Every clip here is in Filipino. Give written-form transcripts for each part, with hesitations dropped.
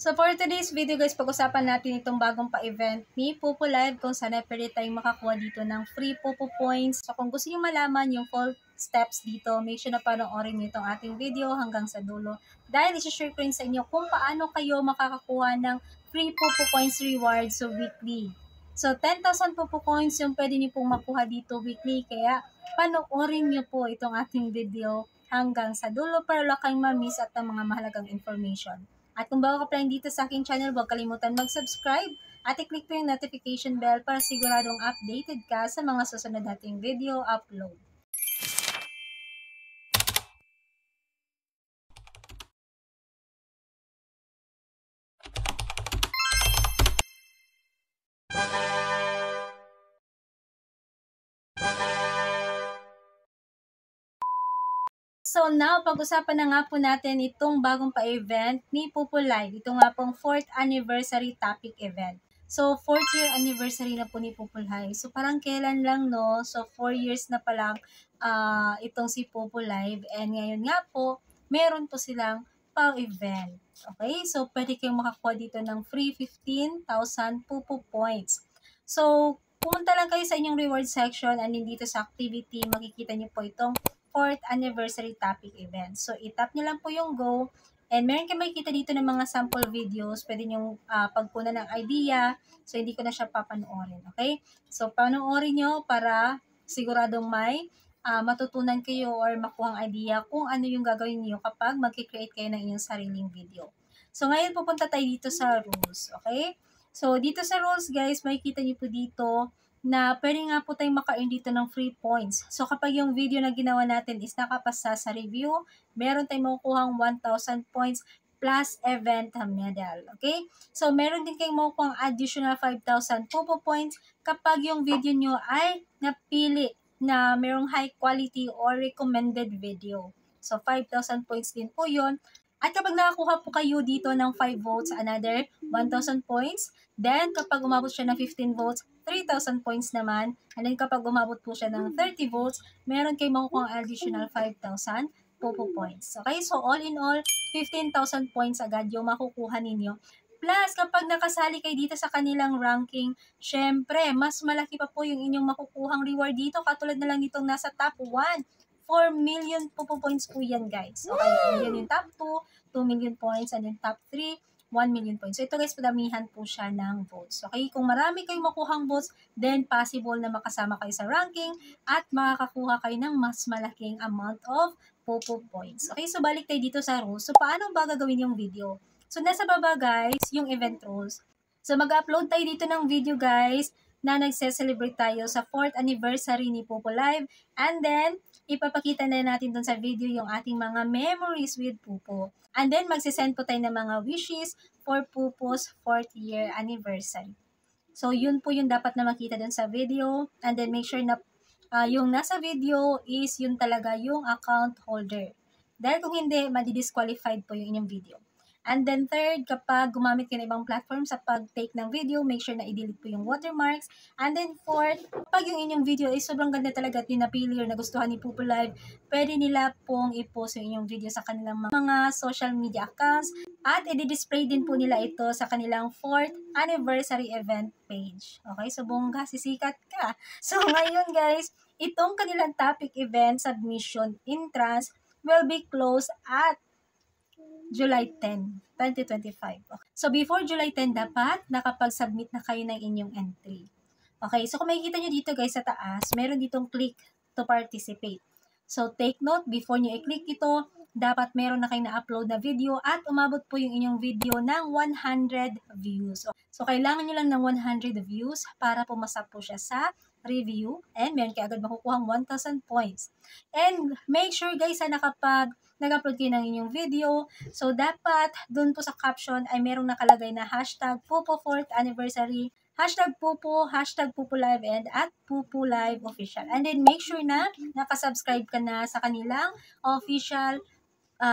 So for today's video guys, pag-usapan natin itong bagong pa-event ni Pupo Live kung saan pwede tayong makakuha dito ng free Pupo points. So kung gusto nyo malaman yung full steps dito, make sure na panoorin nyo itong ating video hanggang sa dulo. Dahil isi-share ko rin sa inyo kung paano kayo makakakuha ng free Pupo points rewards so weekly. So 10,000 Pupo coins yung pwede nyo pong makuha dito weekly. Kaya panoorin nyo po itong ating video hanggang sa dulo para wala kayong ma-miss at ang mga mahalagang information. At kung bago ka pa lang dito sa aking channel, huwag kalimutan mag-subscribe at i-click po yung notification bell para siguradong updated ka sa mga susunod nating video upload. So now, pag-usapan na nga po natin itong bagong pa-event ni Pupo Live. Ito nga pong 4th anniversary topic event. So 4th year anniversary na po ni Pupo Live. So parang kailan lang no? So 4 years na pa lang itong si Pupo Live. And ngayon nga po, meron po silang pa-event. Okay? So pwede kayong makakuha dito ng free 15,000 Pupo points. So pumunta lang kayo sa inyong reward section and dito sa activity, makikita niyo po itong 4th anniversary topic event. So, itap nyo lang po yung go. And meron kayo makikita dito ng mga sample videos. Pwede nyo pagkunan ng idea. So, hindi ko na siya papanoorin. Okay? So, panoorin nyo para siguradong may matutunan kayo or makuhang idea kung ano yung gagawin nyo kapag mag-create kayo ng inyong sariling video. So, ngayon pupunta tayo dito sa rules. Okay? So, dito sa rules guys, makikita nyo po dito na pwede nga po tayong maka-earn dito ng free points. So, kapag yung video na ginawa natin is nakapasa sa review, meron tayong makukuhang 1,000 points plus event medal. Okay? So, meron din kayong makukuhang additional 5,000 Pupo points kapag yung video nyo ay napili na merong high quality or recommended video. So, 5,000 points din po yun. At kapag nakakuha po kayo dito ng 5 votes, another 1,000 points. Then, kapag umabot siya ng 15 votes, 3,000 points naman. And then, kapag umabot po siya ng 30 votes, meron kayo makukuha additional 5,000 Pupo points. Okay? So, all in all, 15,000 points agad yung makukuha ninyo. Plus, kapag nakasali kayo dito sa kanilang ranking, syempre, mas malaki pa po yung inyong makukuhang reward dito. Katulad na lang itong nasa top 1. 4 million Pupo points po yan, guys. Okay, yan yung top 2, 2 million points, and then top 3, 1 million points. So, ito guys, padamihan po siya ng votes. Okay, kung marami kayong makuhang votes, then possible na makasama kayo sa ranking at makakakuha kayo ng mas malaking amount of Pupo points. Okay, so balik tayo dito sa rules. So, paano ba gagawin yung video? So, nasa baba guys, yung event rules. So, mag-upload tayo dito ng video guys na nagse-celebrate tayo sa 4th anniversary ni Pupo Live. And then, ipapakita na natin dun sa video yung ating mga memories with Pupo. And then, magsisend po tayo ng mga wishes for Pupo's 4th year anniversary. So, yun po yung dapat na makita dun sa video. And then, make sure na yung nasa video is yun talaga yung account holder. Dahil kung hindi, madi-disqualified po yung inyong video. And then third, kapag gumamit kayo ng ibang platform sa pag-take ng video, make sure na i-delete po yung watermarks. And then fourth, kapag yung inyong video ay sobrang ganda talaga at pinapili or nagustuhan ni Pupo Live, pwede nila pong i-post yung inyong video sa kanilang mga social media accounts at i-display din po nila ito sa kanilang 4th anniversary event page. Okay, so bongga, sisikat ka. So ngayon guys, itong kanilang topic event submission entrance will be closed at July 10, 2025. Okay. So, before July 10, dapat nakapag-submit na kayo ng inyong entry. Okay, so kung makikita nyo dito guys sa taas, meron ditong click to participate. So, take note, before nyo i-click ito, dapat meron na kayo na-upload na video at umabot po yung inyong video ng 100 views. So, kailangan nyo lang ng 100 views para pumasa po siya sa review and meron kayo agad makukuhang 1,000 points. And make sure guys na kapag nag-upload kayo ng inyong video, so dapat dun po sa caption ay merong nakalagay na hashtag Pupo 4th anniversary, hashtag Pupo, hashtag Pupo Live, and at Pupo Live official. And then make sure na nakasubscribe ka na sa kanilang official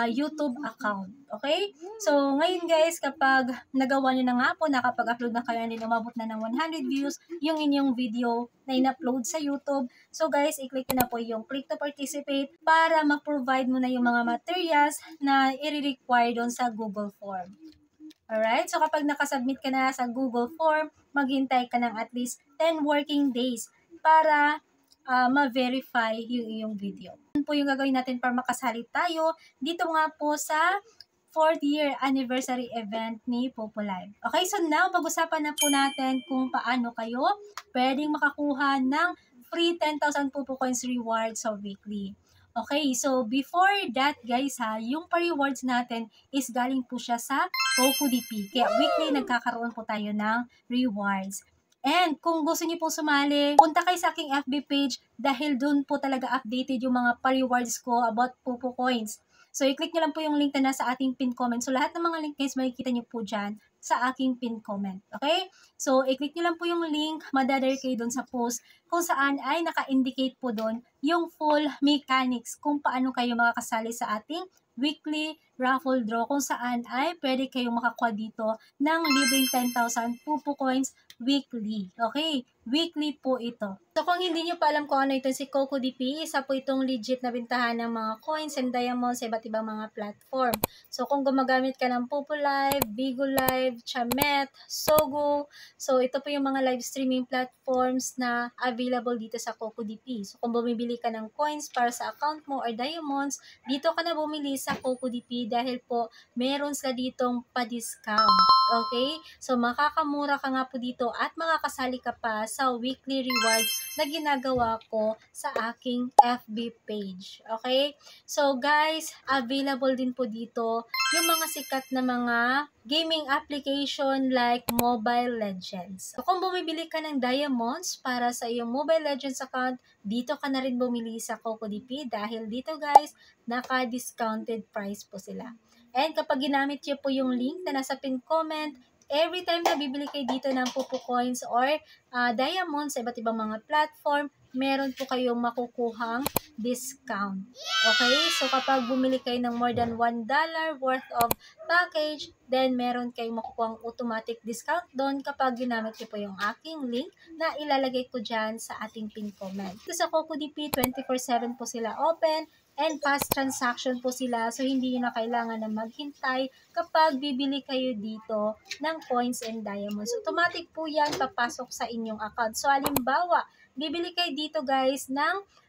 YouTube account. Okay? So, ngayon guys, kapag nagawa nyo na nga po, nakapag-upload na kayo and umabot na ng 100 views yung inyong video na in-upload sa YouTube. So guys, i-click na po yung click to participate para ma-provide mo na yung mga materials na i-require doon sa Google Form. Alright? So, kapag nakasubmit ka na sa Google Form, maghintay ka ng at least 10 working days para ma-verify yung iyong video. Yun po yung gagawin natin para makasali tayo dito nga po sa 4th year anniversary event ni Popo Live. Okay, so now, pag-usapan na po natin kung paano kayo pwedeng makakuha ng free 10,000 Popo Coins reward sa weekly. Okay, so before that guys yung pa-rewards natin is galing po siya sa CocoDP. Kaya weekly nagkakaroon po tayo ng rewards. And kung gusto niyo pong sumali, punta kayo sa aking FB page dahil doon po talaga updated yung mga pa-rewards ko about Popo Coins. So, i-click nyo lang po yung link na nasa ating pin comment. So, lahat ng mga link guys, makikita nyo po dyan sa aking pin comment. Okay? So, i-click nyo lang po yung link, madadire kayo doon sa post kung saan ay naka-indicate po doon yung full mechanics kung paano kayo makakasali sa ating weekly raffle draw kung saan ay pwede kayong makakuha dito ng libreng 10,000 Popo Coins weekly. Okay? Weekly po ito. So, kung hindi nyo pa alam kung ano ito si CocoDP, isa po itong legit na bintahan ng mga coins and diamonds sa iba't ibang mga platform. So, kung gumagamit ka ng Popo Live, Bigo Live, Chamet, Sogo, so ito po yung mga live streaming platforms na available dito sa CocoDP. So, kung bumibili ka ng coins para sa account mo or diamonds, dito ka na bumili sa CocoDP dahil po meron sila ditong pa-discount. Okay? So, makakamura ka nga po dito at makakasali ka pa sa weekly rewards na ginagawa ko sa aking FB page. Okay? So, guys, available din po dito yung mga sikat na mga gaming application like Mobile Legends. So, kung bumibili ka ng diamonds para sa iyong Mobile Legends account, dito ka na rin bumili sa CocoDP dahil dito guys, naka-discounted price po sila. And kapag ginamit niyo po yung link na nasa pin comment, every time na bibili kayo dito ng Popo Coins or diamonds sa iba't ibang mga platform, meron po kayong makukuhang discount. Okay? So, kapag bumili kayo ng more than $1 worth of package, then meron kayong makukuhang automatic discount doon kapag ginamit niyo po yung aking link na ilalagay ko dyan sa ating pin comment. Ito sa CocoDP, 24/7 po sila open and fast transaction po sila. So, hindi nyo na kailangan na maghintay kapag bibili kayo dito ng coins and diamonds. Automatic po yan papasok sa inyong account. So, halimbawa, bibili kayo dito guys ng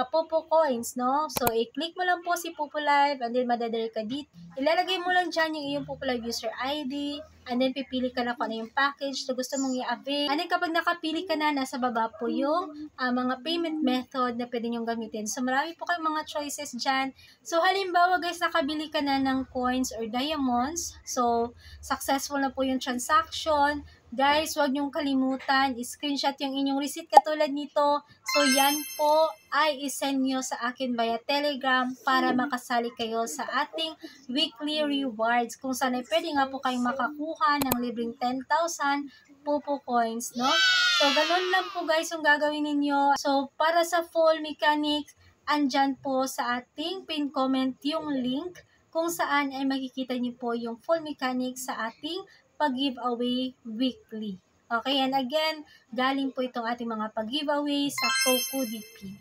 Popo Coins, no? So, i-click mo lang po si Popo Live and then madadire ka dito. Ilalagay mo lang dyan yung iyong Popo Live user ID and then pipili ka na kung ano yung package na gusto mong i-avail. And then kapag nakapili ka na, nasa baba po yung mga payment method na pwede nyong gamitin. So, marami po kayong mga choices dyan. So, halimbawa guys, nakabili ka na ng coins or diamonds. So, successful na po yung transaction. Guys, huwag niyong kalimutan, screenshot yung inyong receipt katulad nito. So, yan po ay isend nyo sa akin via Telegram para makasali kayo sa ating weekly rewards kung saan ay pwede nga po kayong makakuha ng libreng 10,000 Popo Coins, no? So, ganun lang po guys yung gagawin ninyo. So, para sa full mechanics, andyan po sa ating pin comment yung link kung saan ay makikita niyo po yung full mechanics sa ating pag-giveaway weekly. Okay, and again, galing po itong ating mga pag-giveaway sa CocoDP.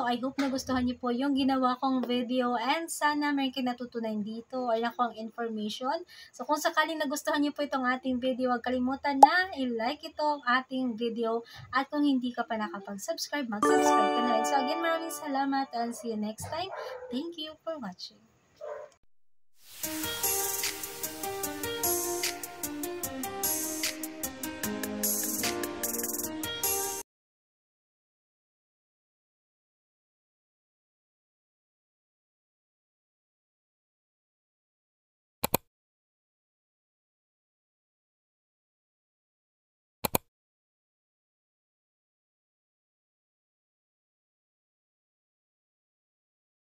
So, I hope nagustuhan niyo po yung ginawa kong video and sana may kinatutunan dito or nakuha ang information. So, kung sakaling nagustuhan niyo po itong ating video, huwag kalimutan na i-like itong ating video at kung hindi ka pa nakapag-subscribe, mag-subscribe ka na rin. So, again, maraming salamat and see you next time. Thank you for watching.